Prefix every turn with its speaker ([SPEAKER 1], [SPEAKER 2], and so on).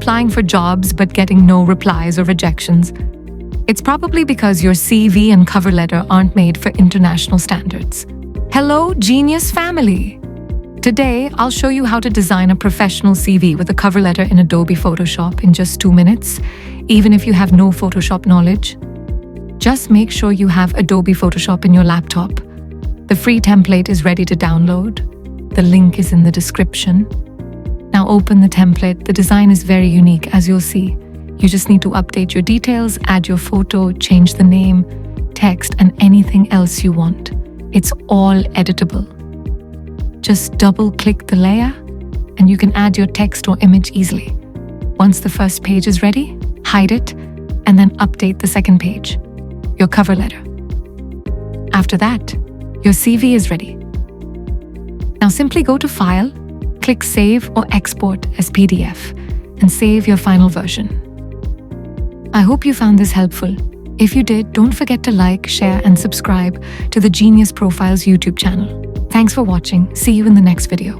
[SPEAKER 1] applying for jobs but getting no replies or rejections? It's probably because your CV and cover letter aren't made for international standards. Hello, Genius family! Today, I'll show you how to design a professional CV with a cover letter in Adobe Photoshop in just 2 minutes, even if you have no Photoshop knowledge. Just make sure you have Adobe Photoshop in your laptop. The free template is ready to download. The link is in the description. Now open the template. The design is very unique, as you'll see. You just need to update your details, add your photo, change the name, text, and anything else you want. It's all editable. Just double-click the layer, and you can add your text or image easily. Once the first page is ready, hide it, and then update the second page, your cover letter. After that, your CV is ready. Now simply go to File, click Save or Export as PDF, and save your final version. I hope you found this helpful. If you did, don't forget to like, share, and subscribe to the Genius Profiles YouTube channel. Thanks for watching. See you in the next video.